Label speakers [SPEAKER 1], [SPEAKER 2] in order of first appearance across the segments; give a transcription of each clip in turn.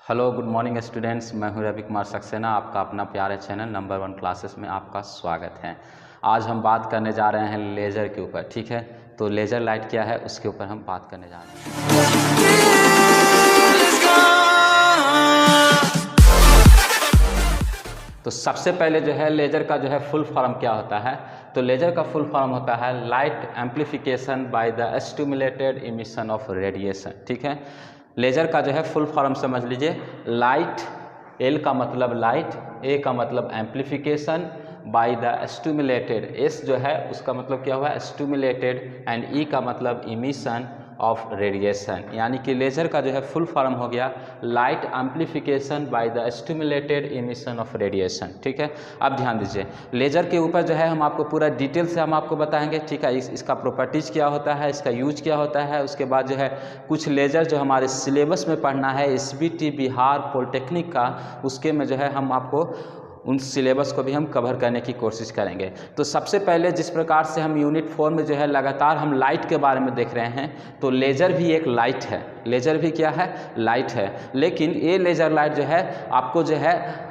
[SPEAKER 1] Hello good morning students, मैं हूं रवि कुमार सक्सेना। आपका अपना प्यारे चैनल नंबर 1 क्लासेस में आपका स्वागत है। आज हम बात करने जा रहे हैं लेज़र के ऊपर। ठीक है, तो लेज़र लाइट क्या है उसके ऊपर हम बात करने जा रहे हैं। तो सबसे पहले जो है लेज़र का जो है फुल फॉर्म क्या होता है, तो लेज़र का फुल फॉर्म होता है light amplification by the stimulated emission of radiation. ठीक है, लेज़र का जो है फुल फॉर्म समझ लीजिए। लाइट, एल का मतलब लाइट, ए का मतलब amplification, by the stimulated, S जो है उसका मतलब क्या हुआ स्टिमुलेटेड, एंड ई का मतलब इमिशन ऑफ रेडिएशन। यानी कि लेज़र का जो है फुल फॉर्म हो गया light amplification by the stimulated emission of radiation. ठीक है, अब ध्यान दीजिए, लेज़र के ऊपर जो है हम आपको पूरा डिटेल से हम आपको बताएंगे। ठीक है, इसका प्रॉपर्टीज़ क्या होता है, इसका यूज क्या होता है, उसके बाद जो है कुछ लेज़र जो हमारे सिलेबस में पढ़ना है एसबीटी बिहार पॉलिटेक्निक का, उसके में जो है हम आपको उन सिलेबस को भी हम कवर करने की कोशिश करेंगे। तो सबसे पहले जिस प्रकार से हम यूनिट 4 में जो है लगातार हम लाइट के बारे में देख रहे हैं, तो लेज़र भी एक लाइट है। लेज़र भी क्या है, लाइट है। लेकिन ये लेज़र लाइट जो है आपको जो है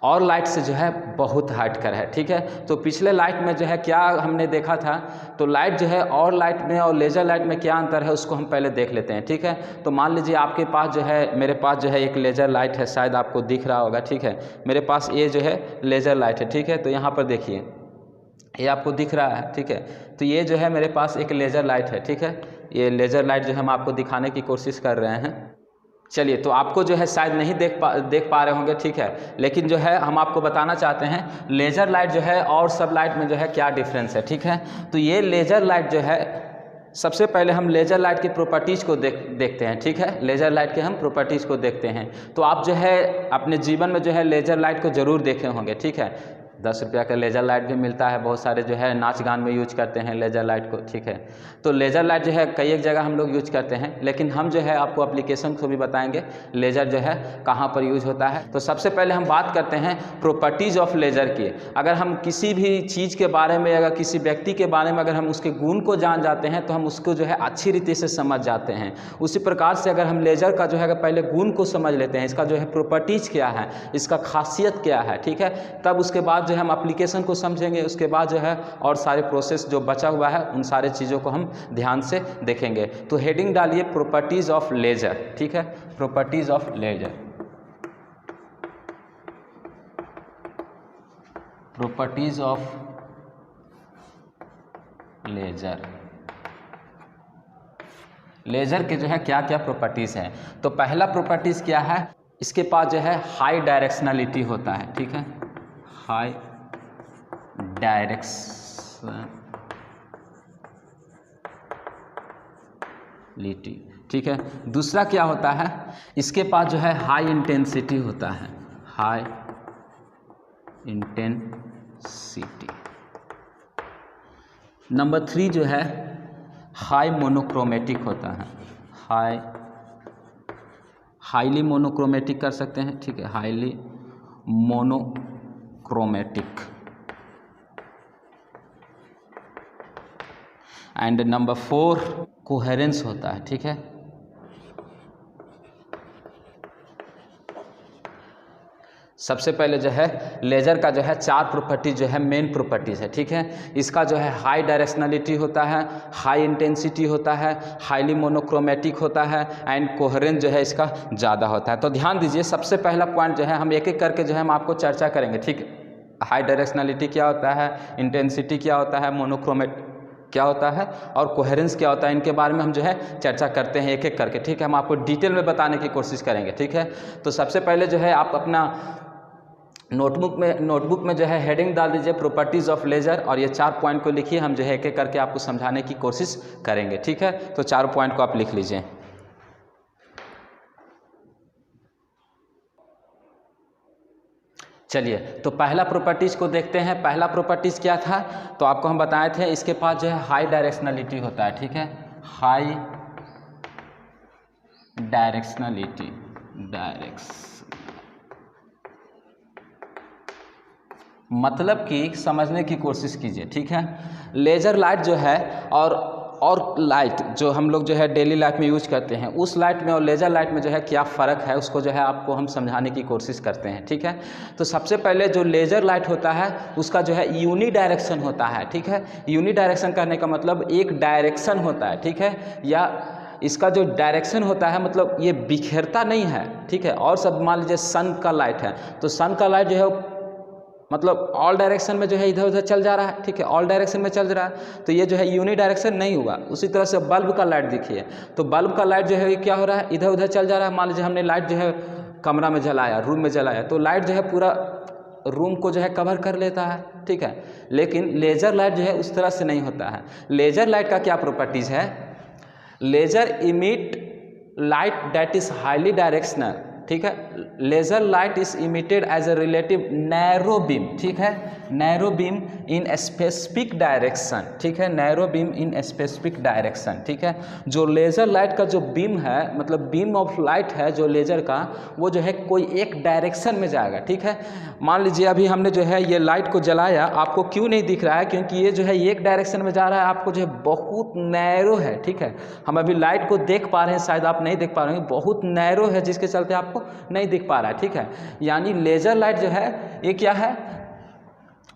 [SPEAKER 1] और लाइट से जो है बहुत हटकर है। ठीक है, तो पिछले लाइट में जो है क्या हमने देखा था, तो लाइट जो है और लाइट में और लेज़र लाइट में क्या अंतर है उसको हम पहले देख लेते हैं। ठीक है, तो मान लीजिए आपके पास जो है, मेरे पास जो है एक लेज़र लाइट है, शायद आपको दिख रहा होगा। ठीक है, मेरे पास ये जो है लेज़र लाइट है। ठीक है, तो यहाँ पर देखिए ये आपको दिख रहा है। ठीक है, तो ये जो है मेरे पास एक लेज़र लाइट है। ठीक है, ये लेज़र लाइट जो हम आपको दिखाने की कोशिश कर रहे हैं। चलिए, तो आपको जो है शायद नहीं देख पा रहे होंगे। ठीक है, लेकिन जो है हम आपको बताना चाहते हैं लेज़र लाइट जो है और सब लाइट में जो है क्या डिफरेंस है। ठीक है, तो ये लेज़र लाइट जो है, सबसे पहले हम लेज़र लाइट की प्रॉपर्टीज़ को देखते हैं। ठीक है, लेज़र लाइट के हम प्रॉपर्टीज़ को देखते हैं। तो आप जो है अपने जीवन में जो है लेज़र लाइट को ज़रूर देखे होंगे। ठीक है, 10 रुपया का लेज़र लाइट भी मिलता है, बहुत सारे जो है नाच गान में यूज करते हैं लेज़र लाइट को। ठीक है, तो लेज़र लाइट जो है कई एक जगह हम लोग यूज करते हैं, लेकिन हम जो है आपको एप्लीकेशन को भी बताएंगे लेज़र जो है कहाँ पर यूज होता है। तो सबसे पहले हम बात करते हैं प्रॉपर्टीज़ ऑफ लेज़र की। अगर हम किसी भी चीज़ के बारे में, अगर किसी व्यक्ति के बारे में अगर हम उसके गुण को जान जाते हैं तो हम उसको जो है अच्छी रीति से समझ जाते हैं। उसी प्रकार से अगर हम लेज़र का जो है पहले गुण को समझ लेते हैं, इसका जो है प्रॉपर्टीज़ क्या है, इसका खासियत क्या है। ठीक है, तब उसके बाद जो है हम एप्लीकेशन को समझेंगे, उसके बाद जो है और सारे प्रोसेस जो बचा हुआ है उन सारे चीज़ों को हम ध्यान से देखेंगे। तो हेडिंग डालिए प्रॉपर्टीज़ ऑफ लेज़र। ठीक है, properties of laser, properties of laser. Laser के जो है क्या क्या प्रॉपर्टीज़ हैं, तो पहला प्रॉपर्टीज़ क्या है, इसके पास जो है हाई डायरेक्शनलिटी होता है। ठीक है, हाई डायरेक्शनलिटी। ठीक है, दूसरा क्या होता है, इसके पास जो है हाई इंटेंसिटी होता है, हाई इंटेंसिटी। नंबर 3 जो है हाई मोनोक्रोमेटिक होता है, हाईली मोनोक्रोमेटिक कर सकते हैं। ठीक है, highly monochromatic. And number 4 coherence होता है। ठीक है, सबसे पहले जो है लेज़र का जो है 4 प्रॉपर्टीज जो है मेन प्रॉपर्टीज़ है। ठीक है, इसका जो है हाई डायरेक्शनलिटी होता है, हाई इंटेंसिटी होता है, हाईली मोनोक्रोमेटिक होता है, एंड कोहेरेंस जो है इसका ज़्यादा होता है। तो ध्यान दीजिए, सबसे पहला पॉइंट जो है हम एक एक करके जो है हम आपको चर्चा करेंगे। ठीक है, हाई डायरेक्शनलिटी क्या होता है, इंटेंसिटी क्या होता है, मोनोक्रोमेटिक क्या होता है और कोहेरेंस क्या होता है, इनके बारे में हम जो है चर्चा करते हैं एक एक करके। ठीक है, हम आपको डिटेल में बताने की कोशिश करेंगे। ठीक है, तो सबसे पहले जो है आप अपना नोटबुक में जो है हेडिंग डाल दीजिए प्रॉपर्टीज़ ऑफ लेज़र, और ये 4 पॉइंट को लिखिए, हम जो है एक एक करके आपको समझाने की कोशिश करेंगे। ठीक है, तो 4 पॉइंट को आप लिख लीजिए। चलिए, तो पहला प्रॉपर्टीज़ को देखते हैं। पहला प्रॉपर्टीज़ क्या था, तो आपको हम बताए थे इसके पास जो है हाई डायरेक्शनलिटी होता है। ठीक है, हाई डायरेक्शनलिटी, मतलब कि समझने की कोशिश कीजिए। ठीक है, लेज़र लाइट जो है और और लाइट जो हम लोग जो है डेली लाइफ में यूज करते हैं, उस लाइट में और लेज़र लाइट में जो है क्या फ़र्क है उसको जो है आपको हम समझाने की कोशिश करते हैं। ठीक है, तो सबसे पहले जो लेज़र लाइट होता है उसका जो है यूनी डायरेक्शन होता है। ठीक है, यूनी डायरेक्शन कहने का मतलब एक डायरेक्शन होता है। ठीक है, या इसका जो डायरेक्शन होता है मतलब ये बिखेरता नहीं है। ठीक है, और सब मान लीजिए सन का लाइट है तो सन का लाइट जो है मतलब ऑल डायरेक्शन में जो है इधर उधर चल जा रहा है। ठीक है, ऑल डायरेक्शन में चल रहा है तो ये जो है यूनी डायरेक्शन नहीं हुआ। उसी तरह से बल्ब का लाइट देखिए, तो बल्ब का लाइट जो है ये क्या हो रहा है, इधर उधर चल जा रहा है। मान लीजिए हमने लाइट जो है कमरा में जलाया, रूम में जलाया, तो लाइट जो है पूरा रूम को जो है कवर कर लेता है। ठीक है, लेकिन लेज़र लाइट जो है उस तरह से नहीं होता है। लेज़र लाइट का क्या प्रॉपर्टीज़ है, laser emit light that is highly directional. ठीक है, laser light is emitted as a relative narrow beam. ठीक है, narrow beam in specific direction. ठीक है, narrow beam in specific direction. ठीक है, जो लेज़र लाइट का जो बीम है मतलब बीम ऑफ लाइट है जो लेज़र का, वो जो है कोई एक डायरेक्शन में जाएगा। ठीक है, मान लीजिए अभी हमने जो है ये लाइट को जलाया, आपको क्यों नहीं दिख रहा है, क्योंकि ये जो है एक डायरेक्शन में जा रहा है, आपको जो है बहुत नैरो है। ठीक है, हम अभी लाइट को देख पा रहे हैं, शायद आप नहीं देख पा रहे हैं, बहुत नैरो है जिसके चलते आपको नहीं दिख पा रहा है। ठीक है, यानी लेज़र लाइट जो है ये क्या है,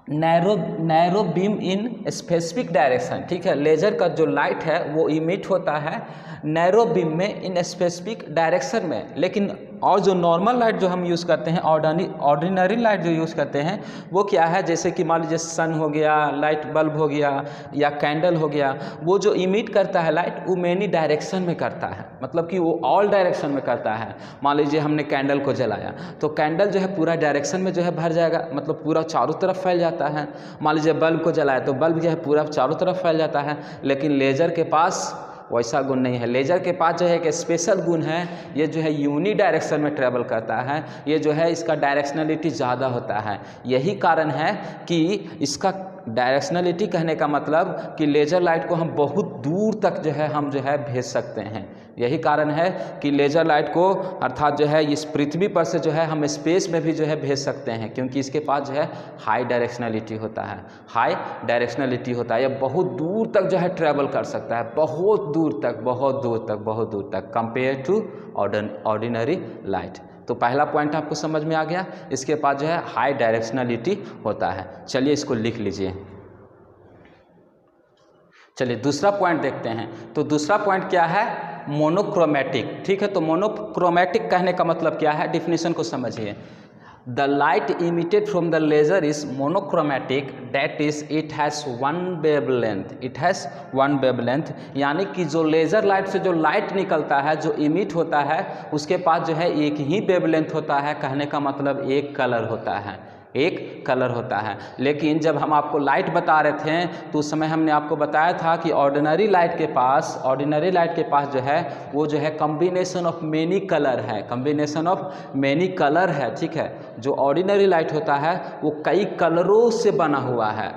[SPEAKER 1] narrow beam in specific direction. ठीक है, लेज़र का जो लाइट है वो इमिट होता है नैरो बीम में इन स्पेसिफिक डायरेक्शन में। लेकिन और जो नॉर्मल लाइट जो हम यूज़ करते हैं, ऑर्डिनरी लाइट जो यूज़ करते हैं वो क्या है, जैसे कि मान लीजिए सन हो गया, लाइट बल्ब हो गया या कैंडल हो गया, वो जो इमिट करता है लाइट वो मैनी डायरेक्शन में करता है, मतलब कि वो ऑल डायरेक्शन में करता है। मान लीजिए हमने कैंडल को जलाया तो कैंडल जो है पूरा डायरेक्शन में जो है भर जाएगा, मतलब पूरा चारों तरफ फैल जाता है। मान लीजिए बल्ब को जलाया तो बल्ब जो है पूरा चारों तरफ फैल जाता है। लेकिन लेज़र के पास वैसा गुण नहीं है। लेज़र के पास जो है एक स्पेशल गुण है, ये जो है यूनी डायरेक्शन में ट्रेवल करता है, ये जो है इसका डायरेक्शनलिटी ज़्यादा होता है। यही कारण है कि इसका डायरेक्शनलिटी कहने का मतलब कि लेज़र लाइट को हम बहुत दूर तक जो है हम जो है भेज सकते हैं। यही कारण है कि लेज़र लाइट को अर्थात जो है इस पृथ्वी पर से जो है हम स्पेस में भी जो है भेज सकते हैं, क्योंकि इसके पास जो है हाई डायरेक्शनलिटी होता है। हाई डायरेक्शनलिटी होता है, ये बहुत दूर तक जो है ट्रैवल कर सकता है, बहुत दूर तक, बहुत दूर तक, बहुत दूर तक, कंपेयर टू ऑर्डिनरी लाइट। तो पहला पॉइंट आपको समझ में आ गया। इसके पास जो है हाई डायरेक्शनलिटी होता है। चलिए इसको लिख लीजिए। चलिए दूसरा पॉइंट देखते हैं। तो दूसरा पॉइंट क्या है, मोनोक्रोमेटिक। ठीक है, तो मोनोक्रोमेटिक कहने का मतलब क्या है, डिफिनीशन को समझिए। The light emitted from the laser is monochromatic, that is it has one wavelength. It has one wavelength, यानी कि जो लेज़र लाइट से जो लाइट निकलता है, जो इमिट होता है, उसके पास जो है एक ही वेवलेंथ होता है। कहने का मतलब एक कलर होता है, एक कलर होता है। लेकिन जब हम आपको लाइट बता रहे थे तो उस समय हमने आपको बताया था कि ऑर्डिनरी लाइट के पास जो है वो जो है कम्बिनेशन ऑफ मेनी कलर है, कम्बिनेशन ऑफ मेनी कलर है। ठीक है, जो ऑर्डिनरी लाइट होता है वो कई कलरों से बना हुआ है।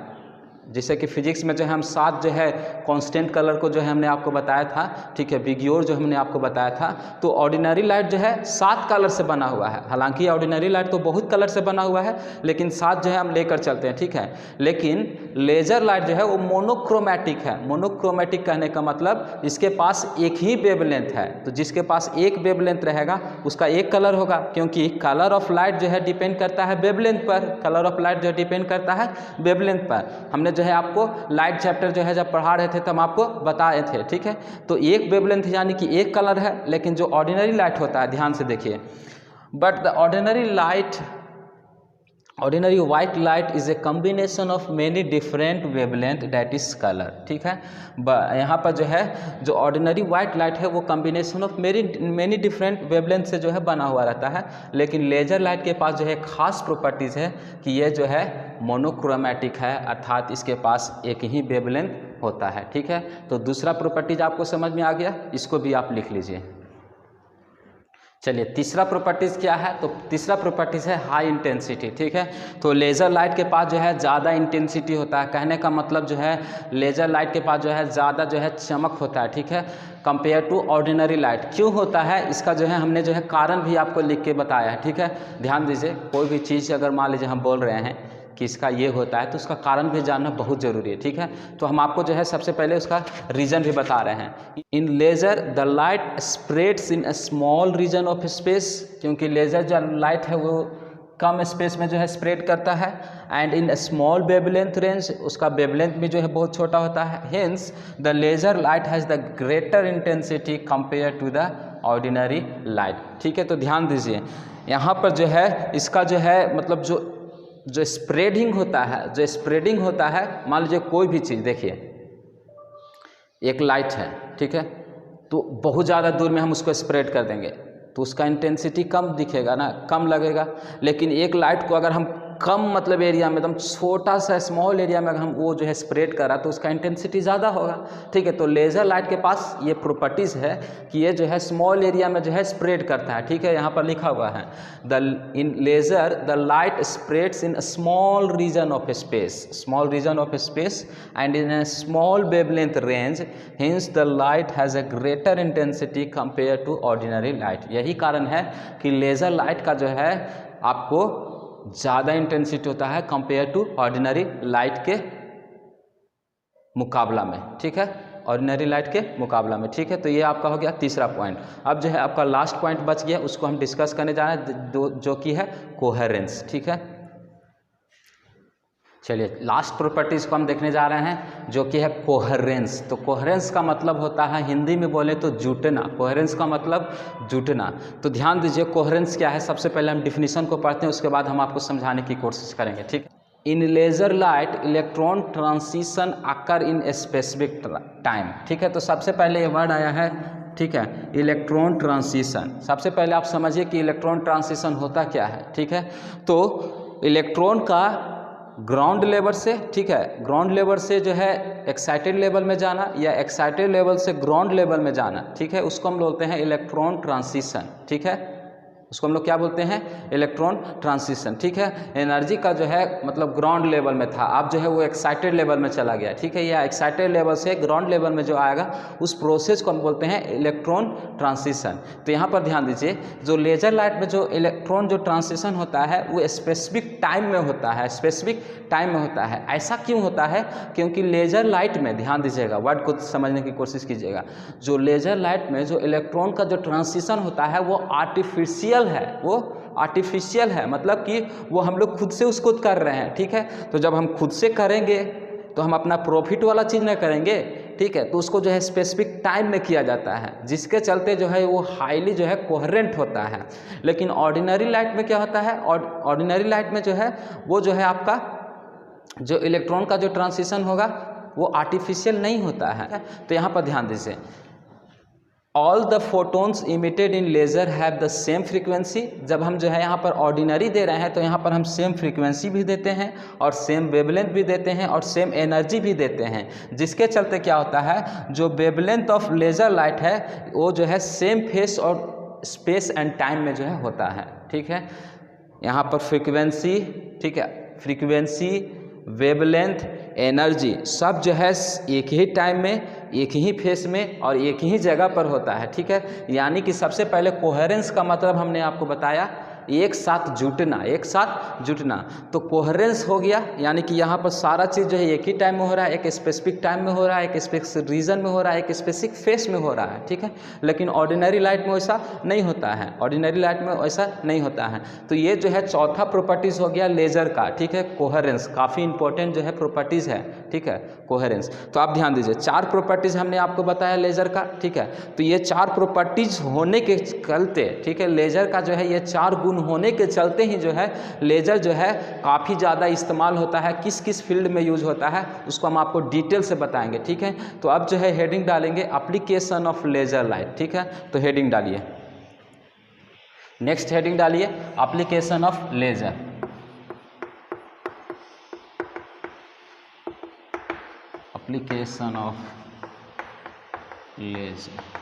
[SPEAKER 1] जैसे कि फिजिक्स में जो है हम 7 जो है कांस्टेंट कलर को जो है हमने आपको बताया था। ठीक है, बिग्योर जो हमने आपको बताया था, तो ऑर्डिनरी लाइट जो है 7 कलर से बना हुआ है। हालांकि ऑर्डिनरी लाइट तो बहुत कलर से बना हुआ है, लेकिन 7 जो है हम लेकर चलते हैं। ठीक है, लेकिन लेज़र लाइट जो है वो मोनोक्रोमेटिक है। मोनोक्रोमेटिक कहने का मतलब इसके पास एक ही वेवलेंथ है। तो जिसके पास एक वेवलेंथ रहेगा उसका एक कलर होगा, क्योंकि कलर ऑफ लाइट जो है डिपेंड करता है वेवलेंथ पर। कलर ऑफ लाइट जो डिपेंड करता है वेवलेंथ पर। हमने जो है आपको लाइट चैप्टर जो है जब पढ़ा रहे थे तब आपको बताए थे। ठीक है, तो एक वेवलेंथ यानी कि एक कलर है। लेकिन जो ऑर्डिनरी लाइट होता है, ध्यान से देखिए, but the ordinary white light is a combination of many different wavelength that is colour. ठीक है, यहाँ पर जो है जो ऑर्डिनरी वाइट लाइट है वो combination of many different wavelength से जो है बना हुआ रहता है। लेकिन लेज़र लाइट के पास जो है खास प्रॉपर्टीज़ है कि ये जो है मोनोक्रोमेटिक है, अर्थात इसके पास एक ही वेवलेंथ होता है। ठीक है, तो दूसरा प्रॉपर्टीज आपको समझ में आ गया, इसको भी आप लिख लीजिए। चलिए तीसरा प्रॉपर्टीज़ क्या है, तो तीसरा प्रॉपर्टीज़ है हाई इंटेंसिटी। ठीक है, तो लेज़र लाइट के पास जो है ज़्यादा इंटेंसिटी होता है। कहने का मतलब जो है लेज़र लाइट के पास जो है ज़्यादा जो है चमक होता है। ठीक है, कंपेयर टू ऑर्डिनरी लाइट। क्यों होता है इसका जो है हमने जो है कारण भी आपको लिख के बताया है। ठीक है, ध्यान दीजिए, कोई भी चीज़ अगर मान लीजिए हम बोल रहे हैं कि इसका ये होता है, तो उसका कारण भी जानना बहुत ज़रूरी है, ठीक है। तो हम आपको जो है सबसे पहले उसका रीज़न भी बता रहे हैं। In laser the light spreads in a small region of space, क्योंकि लेज़र जो लाइट है वो कम स्पेस में जो है स्प्रेड करता है। And in small wavelength range, उसका वेवलेंथ भी जो है बहुत छोटा होता है। Hence the laser light has the greater intensity compare to the ordinary light, ठीक है। तो ध्यान दीजिए यहाँ पर जो है इसका जो है मतलब जो स्प्रेडिंग होता है, मान लीजिए कोई भी चीज़, देखिए एक लाइट है, ठीक है, तो बहुत ज़्यादा दूर में हम उसको स्प्रेड कर देंगे तो उसका इंटेंसिटी कम दिखेगा ना, कम लगेगा। लेकिन एक लाइट को अगर हम कम मतलब एरिया में, एकदम छोटा सा स्मॉल एरिया में अगर हम वो जो है स्प्रेड करा तो उसका इंटेंसिटी ज़्यादा होगा, ठीक है। तो लेज़र लाइट के पास ये प्रॉपर्टीज़ है कि ये जो है स्मॉल एरिया में जो है स्प्रेड करता है, ठीक है। यहाँ पर लिखा हुआ है in laser the light spreads in small region of space and in a small wavelength range, hence the light has a greater intensity compare to ordinary light. यही कारण है कि लेज़र लाइट का जो है आपको ज़्यादा इंटेंसिटी होता है कंपेयर टू ऑर्डिनरी लाइट के मुकाबला में, ठीक है, ऑर्डिनरी लाइट के मुकाबला में, ठीक है। तो ये आपका हो गया तीसरा पॉइंट। अब जो है आपका लास्ट पॉइंट बच गया, उसको हम डिस्कस करने जा रहे हैं, जो कि है कोहेरेंस, ठीक है। चलिए लास्ट प्रॉपर्टीज़ को हम देखने जा रहे हैं, जो कि है कोहेरेंस। तो कोहेरेंस का मतलब होता है, हिंदी में बोले तो जुटना। कोहेरेंस का मतलब जुटना। तो ध्यान दीजिए कोहेरेंस क्या है। सबसे पहले हम डिफिनीशन को पढ़ते हैं, उसके बाद हम आपको समझाने की कोशिश करेंगे, ठीक। In laser light electron transition occur in specific time, ठीक है। तो सबसे पहले ये वर्ड आया है, ठीक है, इलेक्ट्रॉन ट्रांसिशन। सबसे पहले आप समझिए कि इलेक्ट्रॉन ट्रांसिशन होता क्या है, ठीक है। तो इलेक्ट्रॉन का ग्राउंड लेवल से, ठीक है, ग्राउंड लेवल से जो है एक्साइटेड लेवल में जाना या एक्साइटेड लेवल से ग्राउंड लेवल में जाना, ठीक है, उसको हम बोलते हैं इलेक्ट्रॉन ट्रांसिशन, ठीक है। उसको हम लोग क्या बोलते हैं, इलेक्ट्रॉन ट्रांसिशन, ठीक है। एनर्जी का जो है मतलब ग्राउंड लेवल में था, अब जो है वो एक्साइटेड लेवल में चला गया, ठीक है। या एक्साइटेड लेवल से ग्राउंड लेवल में जो आएगा उस प्रोसेस को हम बोलते हैं इलेक्ट्रॉन ट्रांसिशन। तो यहाँ पर ध्यान दीजिए, जो लेजर लाइट में जो इलेक्ट्रॉन जो ट्रांसिशन होता है वो स्पेसिफिक टाइम में होता है, स्पेसिफिक टाइम में होता है। ऐसा क्यों होता है, क्योंकि लेजर लाइट में, ध्यान दीजिएगा, वर्ड को समझने की कोशिश कीजिएगा, जो लेजर लाइट में जो इलेक्ट्रॉन का जो ट्रांसिशन होता है वो आर्टिफिशियल है, वो आर्टिफिशियल है, मतलब कि वो हम लोग खुद से उसको कर रहे हैं, ठीक है। तो जब हम खुद से करेंगे तो हम अपना प्रॉफिट वाला चीज़ नहीं करेंगे, ठीक है। तो उसको जो है स्पेसिफिक टाइम में किया जाता है, जिसके चलते जो है वो हाईली जो है कोहेरेंट होता है। लेकिन ऑर्डिनरी लाइट में क्या होता है, ऑर्डिनरी लाइट में जो है वो जो है आपका जो इलेक्ट्रॉन का जो ट्रांसिशन होगा वो आर्टिफिशियल नहीं होता है। तो यहाँ पर ध्यान दीजिए, all the photons emitted in laser have the same frequency. जब हम जो है यहाँ पर ऑर्डिनरी दे रहे हैं तो यहाँ पर हम सेम फ्रीक्वेंसी भी देते हैं और सेम वेवलेंथ भी देते हैं और सेम एनर्जी भी देते हैं, जिसके चलते क्या होता है, जो वेवलेंथ ऑफ लेज़र लाइट है वो जो है सेम फेस और स्पेस एंड टाइम में जो है होता है, ठीक है। यहाँ पर फ्रीक्वेंसी, ठीक है, फ्रीक्वेंसी, वेवलेंथ, एनर्जी सब जो है एक ही टाइम में, एक ही फेस में और एक ही जगह पर होता है, ठीक है। यानी कि सबसे पहले कोहेरेंस का मतलब हमने आपको बताया एक साथ जुटना, एक साथ जुटना। तो कोहेरेंस हो गया, यानी कि यहाँ पर सारा चीज़ जो है एक ही टाइम में हो रहा है, एक स्पेसिफिक टाइम में हो रहा है, एक स्पेसिफिक रीजन में हो रहा है, एक स्पेसिफिक फेस में हो रहा है, ठीक है। लेकिन ऑर्डिनरी लाइट में वैसा नहीं होता है, ऑर्डिनरी लाइट में वैसा नहीं होता है। तो ये जो है चौथा प्रॉपर्टीज़ हो गया लेज़र का, ठीक है, कोहेरेंस। काफ़ी इंपॉर्टेंट जो है प्रॉपर्टीज़ है, ठीक है, कोहेरेंस। तो आप ध्यान दीजिए, चार प्रॉपर्टीज़ हमने आपको बताया लेज़र का, ठीक है। तो ये चार प्रॉपर्टीज़ होने के चलते, ठीक है, लेज़र का जो है ये चार गुण होने के चलते ही जो है लेज़र जो है काफ़ी ज़्यादा इस्तेमाल होता है। किस किस फील्ड में यूज होता है उसको हम आपको डिटेल से बताएंगे, ठीक है। तो अब जो है हेडिंग डालेंगे एप्लीकेशन ऑफ लेज़र लाइट, ठीक है। तो हेडिंग डालिए, नेक्स्ट हेडिंग डालिए application of laser. Application of laser.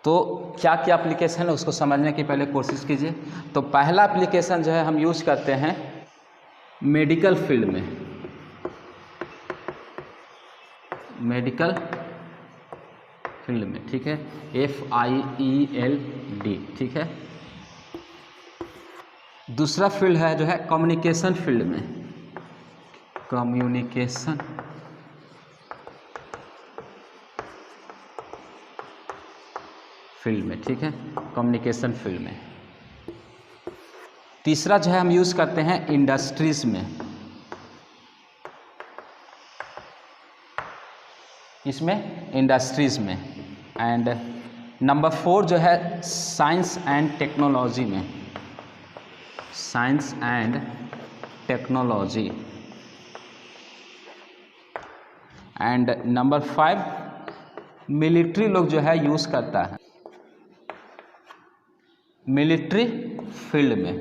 [SPEAKER 1] तो क्या क्या एप्लीकेशन है उसको समझने की पहले कोशिश कीजिए। तो पहला एप्लीकेशन जो है हम यूज करते हैं मेडिकल फील्ड में, मेडिकल फील्ड में, ठीक है, FIELD, ठीक है। दूसरा फील्ड है जो है कम्युनिकेशन फील्ड में, कम्युनिकेशन फील्ड में, ठीक है, कम्युनिकेशन फील्ड में। तीसरा जो है हम यूज़ करते हैं इंडस्ट्रीज में, इसमें इंडस्ट्रीज में। एंड नंबर 4 जो है साइंस एंड टेक्नोलॉजी में, science and technology. And number 5 military लोग जो है यूज़ करता है, मिलिट्री फील्ड में।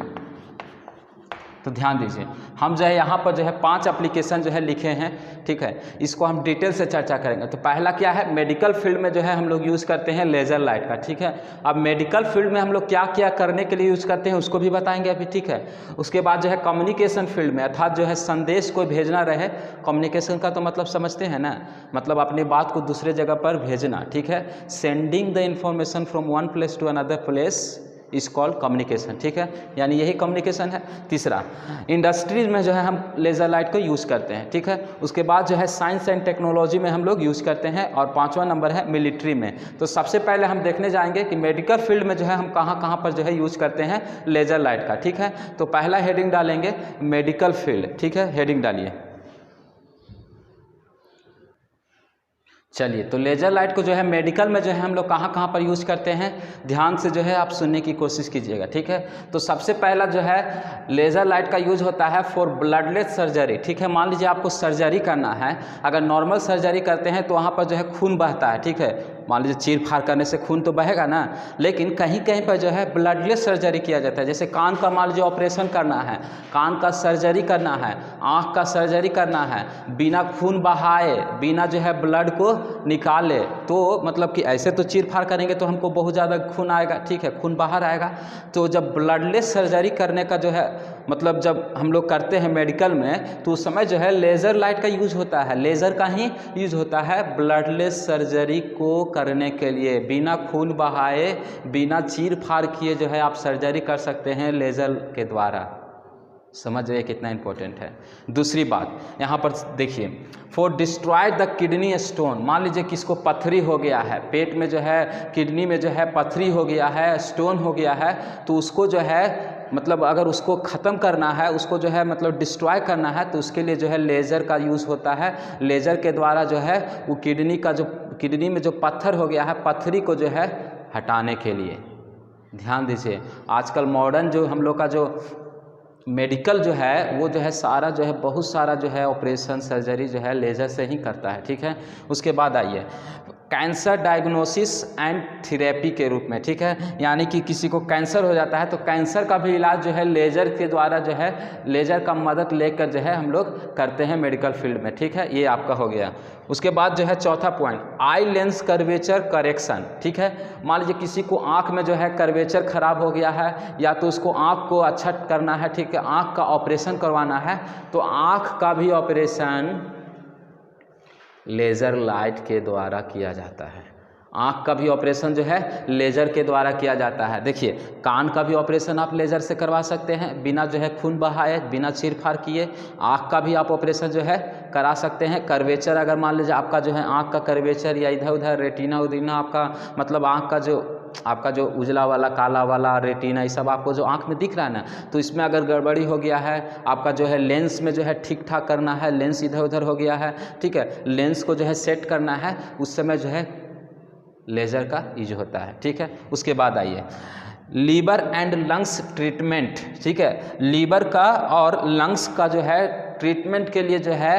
[SPEAKER 1] तो ध्यान दीजिए, हम जो है यहाँ पर जो है 5 एप्लीकेशन जो है लिखे हैं, ठीक है, इसको हम डिटेल से चर्चा करेंगे। तो पहला क्या है, मेडिकल फील्ड में जो है हम लोग यूज़ करते हैं लेज़र लाइट का, ठीक है। अब मेडिकल फील्ड में हम लोग क्या क्या करने के लिए यूज़ करते हैं उसको भी बताएंगे अभी, ठीक है। उसके बाद जो है कम्युनिकेशन फील्ड में, अर्थात जो है संदेश कोई भेजना रहे, कम्युनिकेशन का तो मतलब समझते हैं ना, मतलब अपनी बात को दूसरे जगह पर भेजना, ठीक है। Sending the information from one place to another place is called communication, ठीक है, यानी यही कम्युनिकेशन है। तीसरा, इंडस्ट्रीज में जो है हम लेज़र लाइट को यूज़ करते हैं, ठीक है। उसके बाद जो है साइंस एंड टेक्नोलॉजी में हम लोग यूज़ करते हैं, और 5वां नंबर है मिलिट्री में। तो सबसे पहले हम देखने जाएंगे कि मेडिकल फील्ड में जो है हम कहाँ कहाँ पर जो है यूज़ करते हैं लेज़र लाइट का, ठीक है। तो पहला हेडिंग डालेंगे मेडिकल फील्ड, ठीक है, हेडिंग डालिए। चलिए, तो लेज़र लाइट को जो है मेडिकल में जो है हम लोग कहाँ कहाँ पर यूज़ करते हैं, ध्यान से जो है आप सुनने की कोशिश कीजिएगा, ठीक है। तो सबसे पहला जो है लेज़र लाइट का यूज होता है फॉर ब्लडलेस सर्जरी, ठीक है। मान लीजिए आपको सर्जरी करना है, अगर नॉर्मल सर्जरी करते हैं तो वहाँ पर जो है खून बहता है, ठीक है, मान लीजिए चीर फाड़ करने से खून तो बहेगा ना, लेकिन कहीं कहीं पर जो है ब्लडलेस सर्जरी किया जाता है। जैसे कान का मान लीजिए ऑपरेशन करना है, कान का सर्जरी करना है, आँख का सर्जरी करना है, बिना खून बहाए, बिना जो है ब्लड को निकाले, तो मतलब कि ऐसे तो चीर फाड़ करेंगे तो हमको बहुत ज़्यादा खून आएगा, ठीक है, खून बाहर आएगा। तो जब ब्लडलेस सर्जरी करने का जो है मतलब जब हम लोग करते हैं मेडिकल में, तो उस समय जो है लेज़र लाइट का यूज होता है, लेज़र का ही यूज होता है ब्लडलेस सर्जरी को करने के लिए। बिना खून बहाए, बिना चीर फाड़ किए जो है आप सर्जरी कर सकते हैं लेज़र के द्वारा। समझ रहे कितना इंपॉर्टेंट है। दूसरी बात यहाँ पर देखिए, for destroy the kidney stone, मान लीजिए किसको पथरी हो गया है, पेट में जो है किडनी में जो है पथरी हो गया है, स्टोन हो गया है, तो उसको जो है मतलब अगर उसको ख़त्म करना है, उसको जो है मतलब डिस्ट्रॉय करना है, तो उसके लिए जो है लेज़र का यूज़ होता है। लेज़र के द्वारा जो है वो किडनी में जो पत्थर हो गया है, पथरी को जो है हटाने के लिए। ध्यान दीजिए, आजकल मॉडर्न जो हम लोग का जो मेडिकल जो है वो जो है सारा जो है बहुत सारा जो है ऑपरेशन सर्जरी जो है लेज़र से ही करता है, ठीक है। उसके बाद आइए कैंसर डायग्नोसिस एंड थेरेपी के रूप में, ठीक है, यानी कि किसी को कैंसर हो जाता है तो कैंसर का भी इलाज जो है लेज़र के द्वारा जो है लेज़र का मदद लेकर जो है हम लोग करते हैं मेडिकल फील्ड में, ठीक है, ये आपका हो गया। उसके बाद जो है चौथा point, eye lens curvature correction, ठीक है। मान लीजिए किसी को आँख में जो है कर्वेचर खराब हो गया है, या तो उसको आँख को अच्छा करना है, ठीक है, आँख का ऑपरेशन करवाना है, तो आँख का भी ऑपरेशन लेज़र लाइट के द्वारा किया जाता है। आँख का भी ऑपरेशन जो है लेज़र के द्वारा किया जाता है। देखिए, कान का भी ऑपरेशन आप लेज़र से करवा सकते हैं बिना जो है खून बहाए, बिना चीर-फाड़ किए। आँख का भी आप ऑपरेशन जो है करा सकते हैं। कर्वेचर, अगर मान लीजिए आपका जो है आँख का कर्वेचर या इधर उधर रेटिना उटिना आपका मतलब आँख का जो आपका जो उजला वाला, काला वाला, रेटिना, ये सब आपको जो आँख में दिख रहा है ना, तो इसमें अगर गड़बड़ी हो गया है, आपका जो है लेंस में जो है ठीक ठाक करना है, लेंस इधर उधर हो गया है, ठीक है, लेंस को जो है सेट करना है, उस समय जो है लेज़र का यूज होता है, ठीक है। उसके बाद आइए लीवर एंड लंग्स ट्रीटमेंट, ठीक है, लीवर का और लंग्स का जो है ट्रीटमेंट के लिए जो है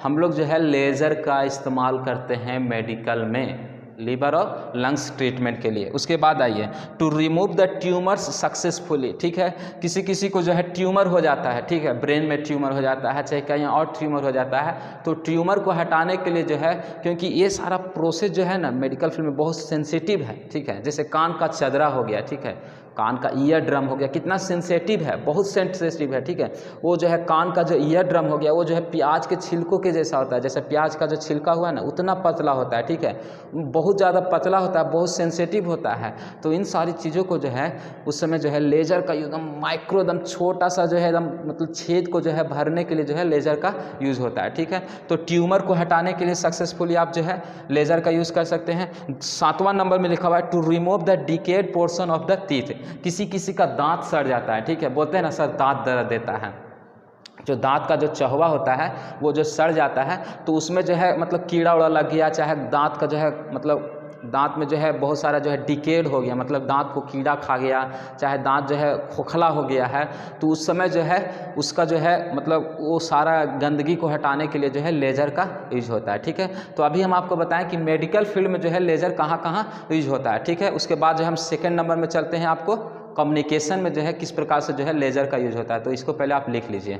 [SPEAKER 1] हम लोग जो है लेज़र का इस्तेमाल करते हैं मेडिकल में, लीवर और लंग्स ट्रीटमेंट के लिए। उसके बाद आइए to remove the tumours successfully, ठीक है, किसी को जो है ट्यूमर हो जाता है, ठीक है, ब्रेन में ट्यूमर हो जाता है, चाहे कहीं और ट्यूमर हो जाता है, तो ट्यूमर को हटाने के लिए जो है, क्योंकि ये सारा प्रोसेस जो है ना मेडिकल फील्ड में बहुत सेंसिटिव है, ठीक है, जैसे कान का चदरा हो गया, ठीक है, कान का ईयर ड्रम हो गया, कितना सेंसेटिव है, बहुत सेंसेटिव है, ठीक है। वो जो है कान का जो ईयर ड्रम हो गया वो जो है प्याज के छिलकों के जैसा होता है, जैसे प्याज का जो छिलका हुआ ना उतना पतला होता है, ठीक है, बहुत ज़्यादा पतला होता है, बहुत सेंसेटिव होता है। तो इन सारी चीज़ों को जो है उस समय जो है लेज़र का एकदम माइक्रो, एकदम छोटा सा जो है एकदम मतलब छेद को जो है भरने के लिए जो है लेज़र का यूज़ होता है, ठीक है। तो ट्यूमर को हटाने के लिए सक्सेसफुली आप जो है लेज़र का यूज़ कर सकते हैं। 7वां नंबर में लिखा हुआ है to remove the decayed portion of the teeth. किसी किसी का दांत सड़ जाता है, ठीक है, बोलते हैं ना सर दांत दर्द देता है, जो दांत का जो चहवा होता है वो जो सड़ जाता है तो उसमें जो है मतलब कीड़ा उड़ा लग गया, चाहे दांत का जो है मतलब दांत में जो है बहुत सारा जो है डिकेड हो गया, मतलब दांत को कीड़ा खा गया, चाहे दांत जो है खोखला हो गया है, तो उस समय जो है उसका जो है मतलब वो सारा गंदगी को हटाने के लिए जो है लेज़र का यूज होता है, ठीक है। तो अभी हम आपको बताएं कि मेडिकल फील्ड में जो है लेज़र कहाँ कहाँ यूज होता है, ठीक है। उसके बाद जो हम सेकेंड नंबर में चलते हैं, आपको कम्युनिकेशन में जो है किस प्रकार से जो है लेज़र का यूज होता है, तो इसको पहले आप लिख लीजिए।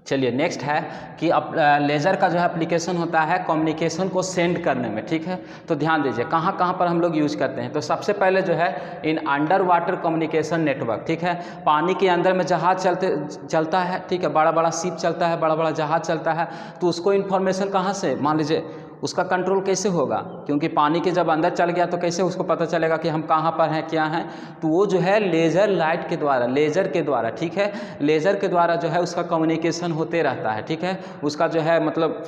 [SPEAKER 1] चलिए नेक्स्ट है कि अब लेज़र का जो है एप्लीकेशन होता है कम्युनिकेशन को सेंड करने में, ठीक है। तो ध्यान दीजिए कहाँ कहाँ पर हम लोग यूज़ करते हैं। तो सबसे पहले जो है in under water communication network, ठीक है, पानी के अंदर में जहाज चलता है, ठीक है, बड़ा बड़ा शिप चलता है, बड़ा बड़ा जहाज चलता है, तो उसको इन्फॉर्मेशन कहाँ से, मान लीजिए उसका कंट्रोल कैसे होगा, क्योंकि पानी के जब अंदर चल गया तो कैसे उसको पता चलेगा कि हम कहाँ पर हैं, क्या हैं, तो वो जो है लेज़र लाइट के द्वारा, लेज़र के द्वारा, ठीक है, लेज़र के द्वारा जो है उसका कम्युनिकेशन होते रहता है, ठीक है। उसका जो है मतलब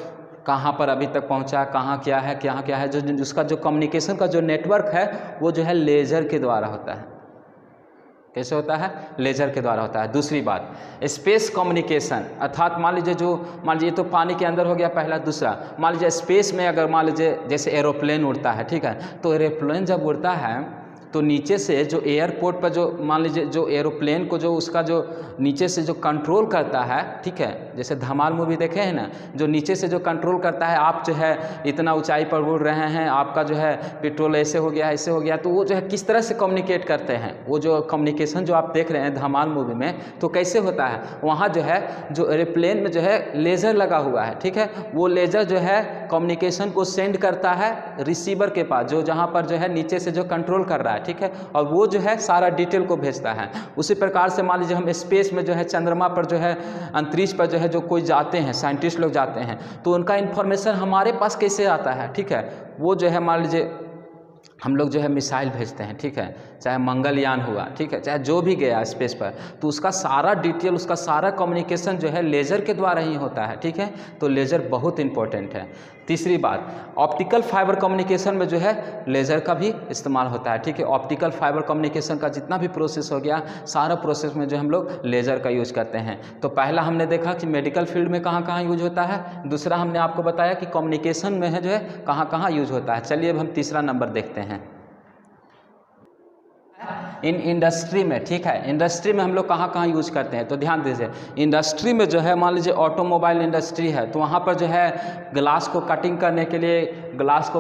[SPEAKER 1] कहाँ पर अभी तक पहुँचा, कहाँ क्या है, क्या है, जो उसका जो कम्युनिकेशन का जो नेटवर्क है वो जो है लेज़र के द्वारा होता है। कैसे होता है, लेज़र के द्वारा होता है। दूसरी बात स्पेस कम्युनिकेशन, अर्थात मान लीजिए तो पानी के अंदर हो गया पहला। दूसरा मान लीजिए स्पेस में अगर मान लीजिए जैसे एरोप्लेन उड़ता है, ठीक है, तो एरोप्लेन जब उड़ता है तो नीचे से जो एयरपोर्ट पर जो मान लीजिए जो एरोप्लेन को जो उसका जो नीचे से जो कंट्रोल करता है, ठीक है, जैसे धमाल मूवी देखे हैं ना, जो नीचे से जो कंट्रोल करता है, आप जो है इतना ऊंचाई पर उड़ रहे हैं, आपका जो है पेट्रोल ऐसे हो गया ऐसे हो गया, तो वो जो है किस तरह से कम्युनिकेट करते हैं, वो जो कम्युनिकेशन जो आप देख रहे हैं धमाल मूवी में, तो कैसे होता है, वहाँ जो है जो एरोप्लेन में जो है लेज़र लगा हुआ है, ठीक है, वो लेज़र जो है कम्युनिकेशन को सेंड करता है रिसीवर के पास, जो जहाँ पर जो है नीचे से जो कंट्रोल कर रहा है, ठीक है, और वो जो है सारा डिटेल को भेजता है। उसी प्रकार से मान लीजिए हम स्पेस में जो है चंद्रमा पर जो है अंतरिक्ष पर जो है जो कोई जाते हैं, साइंटिस्ट लोग जाते हैं, तो उनका इन्फॉर्मेशन हमारे पास कैसे आता है, ठीक है, वो जो है मान लीजिए हम लोग जो है मिसाइल भेजते हैं, ठीक है, चाहे मंगलयान हुआ, ठीक है, चाहे जो भी गया स्पेस पर, तो उसका सारा डिटेल, उसका सारा कम्युनिकेशन जो है लेज़र के द्वारा ही होता है, ठीक है। तो लेज़र बहुत इंपॉर्टेंट है। तीसरी बात ऑप्टिकल फाइबर कम्युनिकेशन में जो है लेज़र का भी इस्तेमाल होता है, ठीक है। ऑप्टिकल फाइबर कम्युनिकेशन का जितना भी प्रोसेस हो गया, सारा प्रोसेस में जो हम लोग लेज़र का यूज़ करते हैं। तो पहला हमने देखा कि मेडिकल फील्ड में कहाँ कहाँ यूज होता है, दूसरा हमने आपको बताया कि कम्युनिकेशन में है जो है कहाँ कहाँ यूज होता है। चलिए अब हम तीसरा नंबर देखते हैं इन इंडस्ट्री में, ठीक है, इंडस्ट्री में हम लोग कहाँ कहाँ यूज करते हैं। तो ध्यान दीजिए इंडस्ट्री में जो है मान लीजिए ऑटोमोबाइल इंडस्ट्री है, तो वहाँ पर जो है ग्लास को कटिंग करने के लिए, क्वार्ट्ज को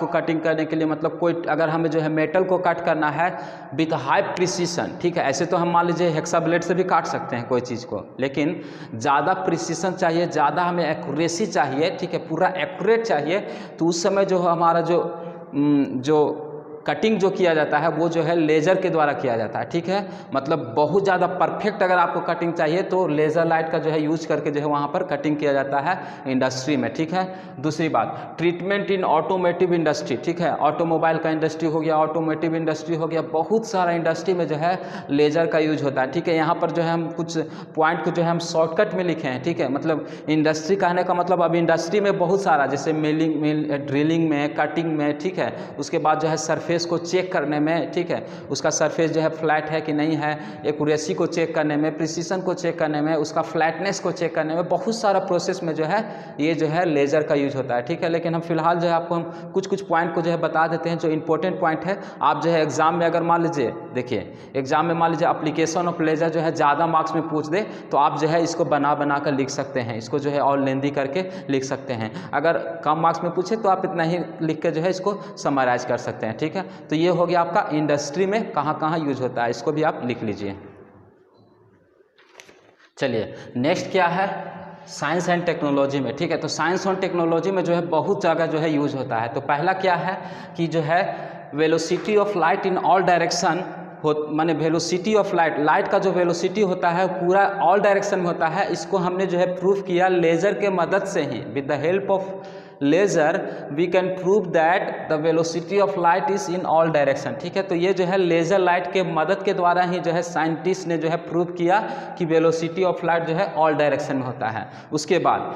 [SPEAKER 1] कटिंग करने के लिए, मतलब कोई अगर हमें जो है मेटल को कट करना है विथ हाई प्रिसीशन, ठीक है, ऐसे तो हम मान लीजिए हेक्सा ब्लेड से भी काट सकते हैं कोई चीज़ को, लेकिन ज़्यादा प्रिसीशन चाहिए, ज़्यादा हमें एक्यूरेसी चाहिए, ठीक है, पूरा एक्यूरेट चाहिए, तो उस समय जो हमारा जो कटिंग जो किया जाता है वो जो है लेज़र के द्वारा किया जाता है, ठीक है। मतलब बहुत ज़्यादा परफेक्ट अगर आपको कटिंग चाहिए तो लेज़र लाइट का जो है यूज करके जो है वहाँ पर कटिंग किया जाता है इंडस्ट्री में, ठीक है। दूसरी बात ट्रीटमेंट इन ऑटोमेटिव इंडस्ट्री, ठीक है, ऑटोमोबाइल का इंडस्ट्री हो गया, ऑटोमेटिव इंडस्ट्री हो गया, बहुत सारा इंडस्ट्री में जो है लेज़र का यूज होता है, ठीक है। यहाँ पर जो है हम कुछ पॉइंट को जो है हम शॉर्टकट में लिखे हैं, ठीक है, मतलब इंडस्ट्री कहने का मतलब अब इंडस्ट्री में बहुत सारा, जैसे ड्रिलिंग में, कटिंग में, ठीक है, उसके बाद जो है सरफेस को चेक करने में, ठीक है, उसका सरफेस जो है फ्लैट है कि नहीं है, एक्यूरेसी को चेक करने में, प्रिसीशन को चेक करने में, उसका फ्लैटनेस को चेक करने में, बहुत सारा प्रोसेस में जो है ये जो है लेज़र का यूज होता है, ठीक है। लेकिन हम फिलहाल जो है आपको हम कुछ पॉइंट को जो है बता देते हैं जो इंपॉर्टेंट पॉइंट है। आप जो है एग्जाम में अगर मान लीजिए, देखिए एग्जाम में मान लीजिए एप्लीकेशन ऑफ लेज़र जो है ज़्यादा मार्क्स में पूछ दे तो आप जो है इसको बना कर लिख सकते हैं, इसको जो है और लेंदी करके लिख सकते हैं। अगर कम मार्क्स में पूछे तो आप इतना ही लिख के जो है इसको समराइज कर सकते हैं, ठीक है। तो ये हो गया आपका इंडस्ट्री में कहाँ कहाँ यूज होता है, इसको भी आप लिख लीजिए। चलिए नेक्स्ट क्या है, साइंस एंड टेक्नोलॉजी में, ठीक है। तो साइंस और टेक्नोलॉजी में जो है बहुत जगह जो है यूज होता है। तो पहला क्या है कि जो है velocity of light in all direction माने वेलोसिटी ऑफ लाइट, लाइट का जो वेलोसिटी होता है पूरा ऑल डायरेक्शन में होता है। इसको हमने जो है प्रूव किया लेज़र के मदद से ही। With the help of laser we can prove that the velocity of light is in all direction. ठीक है, तो ये जो है लेज़र लाइट के मदद के द्वारा ही जो है साइंटिस्ट ने जो है प्रूव किया कि वेलोसिटी ऑफ लाइट जो है ऑल डायरेक्शन में होता है। उसके बाद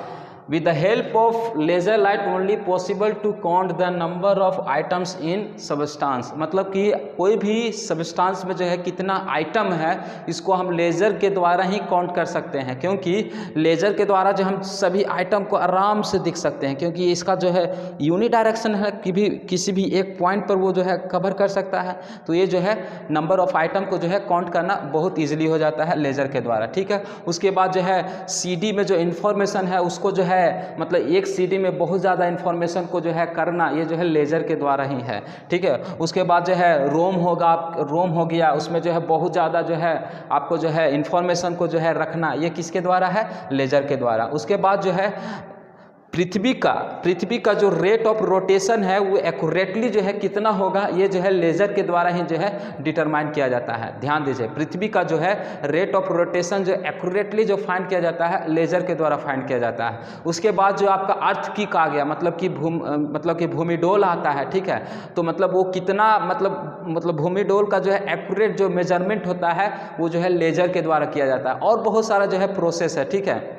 [SPEAKER 1] with the help of laser light only possible to count the number of items in substance, मतलब कि कोई भी substance में जो है कितना आइटम है इसको हम लेज़र के द्वारा ही काउंट कर सकते हैं, क्योंकि लेज़र के द्वारा जो हम सभी आइटम को आराम से दिख सकते हैं, क्योंकि इसका जो है यूनि डायरेक्शन है कि भी किसी भी एक पॉइंट पर वो जो है कवर कर सकता है। तो ये जो है नंबर ऑफ आइटम को जो है काउंट करना बहुत ईजिली हो जाता है लेज़र के द्वारा। ठीक है, उसके बाद जो है CD में जो इन्फॉर्मेशन है उसको जो है मतलब एक CD में बहुत ज़्यादा इन्फॉर्मेशन को जो है करना ये जो है लेज़र के द्वारा ही है। ठीक है, उसके बाद जो है रोम होगा, रोम हो गया, उसमें जो है बहुत ज़्यादा जो है आपको जो है इन्फॉर्मेशन को जो है रखना ये किसके द्वारा है? लेज़र के द्वारा। उसके बाद जो है पृथ्वी का जो रेट ऑफ रोटेशन है वो एक्यूरेटली जो है कितना होगा ये जो है लेज़र के द्वारा ही जो है डिटरमाइन किया जाता है। ध्यान दीजिए, पृथ्वी का जो है रेट ऑफ रोटेशन जो एक्यूरेटली जो फाइंड किया जाता है लेज़र के द्वारा फाइंड किया जाता है। उसके बाद जो आपका अर्थ किक आ गया, मतलब कि भूमिडोल आता है। ठीक है, तो मतलब वो कितना मतलब भूमिडोल का जो है एक्यूरेट जो मेजरमेंट होता है वो जो है लेज़र के द्वारा किया जाता है। और बहुत सारा जो है प्रोसेस है। ठीक है,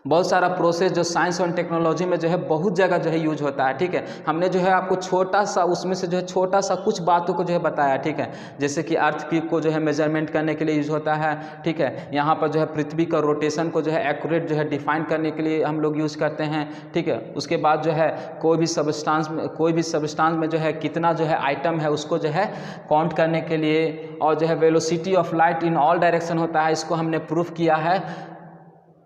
[SPEAKER 1] बहुत सारा प्रोसेस जो साइंस और टेक्नोलॉजी में जो है बहुत जगह जो है यूज होता है। ठीक है, हमने जो है आपको छोटा सा उसमें से जो है छोटा सा कुछ बातों को जो है बताया। ठीक है, जैसे कि अर्थ की को जो है मेजरमेंट करने के लिए यूज होता है। ठीक है, यहाँ पर जो है पृथ्वी का रोटेशन को जो है एक्यूरेट जो है डिफाइन करने के लिए हम लोग यूज़ करते हैं। ठीक है, उसके बाद जो है कोई भी सब्सटेंस में जो है कितना जो है आइटम है उसको जो है काउंट करने के लिए, और जो है velocity of light in all direction होता है, इसको हमने प्रूफ किया है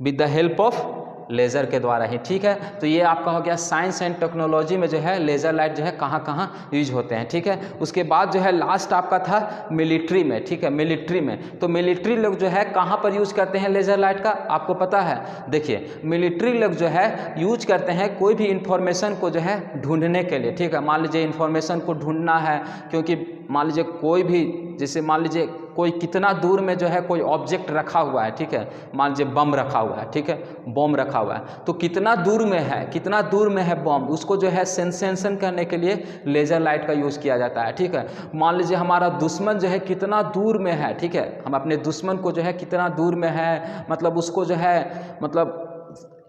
[SPEAKER 1] with the help of laser के द्वारा ही। ठीक है, तो ये आपका हो गया साइंस एंड टेक्नोलॉजी में जो है लेज़र लाइट जो है कहाँ कहाँ यूज होते हैं। ठीक है, उसके बाद जो है लास्ट आपका था मिलिट्री में। ठीक है, मिलिट्री में तो मिलिट्री लोग जो है कहाँ पर यूज करते हैं लेज़र लाइट का, आपको पता है? देखिए, मिलिट्री लोग जो है यूज करते हैं कोई भी इंफॉर्मेशन को जो है ढूंढने के लिए। ठीक है, मान लीजिए इंफॉर्मेशन को ढूंढना है, क्योंकि मान लीजिए कोई भी, जैसे मान लीजिए कोई कितना दूर में जो है कोई ऑब्जेक्ट रखा हुआ है। ठीक है, मान लीजिए बम रखा हुआ है। ठीक है, बम रखा हुआ है, तो कितना दूर में है बम, उसको जो है सेंसेशन करने के लिए लेज़र लाइट का यूज़ किया जाता है। ठीक है, मान लीजिए हमारा दुश्मन जो है कितना दूर में है। ठीक है, हम अपने दुश्मन को जो है कितना दूर में है मतलब उसको जो है मतलब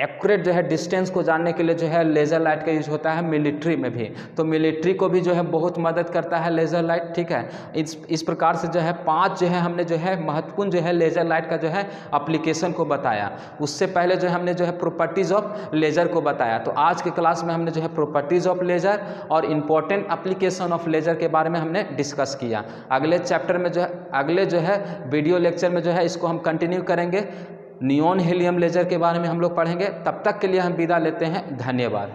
[SPEAKER 1] एक्यूरेट जो है डिस्टेंस को जानने के लिए जो है लेज़र लाइट का यूज होता है मिलिट्री में भी। तो मिलिट्री को भी जो है बहुत मदद करता है लेज़र लाइट। ठीक है, इस प्रकार से जो है 5 जो है हमने जो है महत्वपूर्ण जो है लेज़र लाइट का जो है एप्लीकेशन को बताया। उससे पहले जो है हमने जो है प्रॉपर्टीज़ ऑफ लेज़र को बताया। तो आज के क्लास में हमने जो है प्रॉपर्टीज़ ऑफ लेज़र और इम्पोर्टेंट एप्लीकेशन ऑफ लेज़र के बारे में हमने डिस्कस किया। अगले चैप्टर में जो है अगले जो है वीडियो लेक्चर में जो है इसको हम कंटिन्यू करेंगे, नियॉन हीलियम लेज़र के बारे में हम लोग पढ़ेंगे। तब तक के लिए हम विदा लेते हैं, धन्यवाद।